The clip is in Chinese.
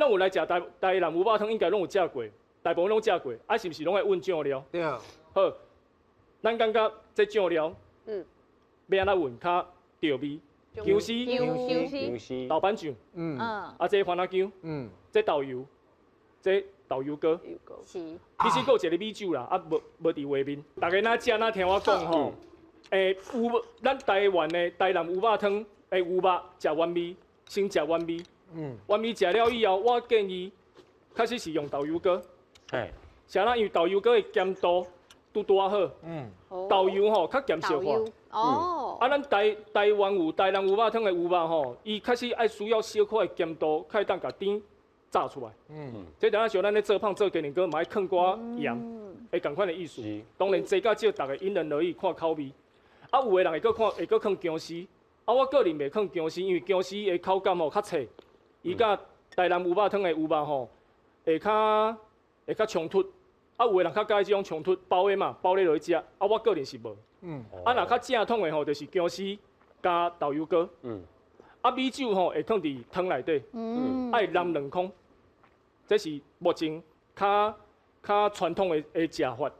拢有来食台南牛肉汤，应该拢有食过，大部分拢食过，啊是毋是拢爱温酱料？对。好，咱感觉这酱料，要安怎温较调味？姜丝、豆瓣酱，啊这番仔姜，这豆油，这豆油膏，是。其实还有一个米酒啦，啊无伫画面，大家哪食哪听我讲吼。咱台湾的台南牛肉汤的牛肉食原味，先食原味。原味食了以后，我建议开始是用豆油膏。啥啦？因为豆油膏的咸度拄好。豆油吼较咸小化。哦。啊，咱台湾有台南牛肉汤的牛肉吼，伊开始爱需要小可的咸度，较会当甲甜炸出来。这等下像咱咧做胖做鸡蛋糕，嘛爱放寡盐，会共款的意思。当然，多甲少，大家因人而异，看口味。啊，有的人会搁放姜丝，啊，我个人袂放姜丝，因为姜丝的口感吼较脆，伊甲台南牛肉汤的牛肉吼会较冲突。啊，有的人较喜欢这种冲突包的嘛，包咧落去食。啊，我个人是无。啊，若较正统的吼，就是姜丝加豆油膏。啊，米酒吼会放伫汤内底，爱淋2空。这是目前较传统的食法。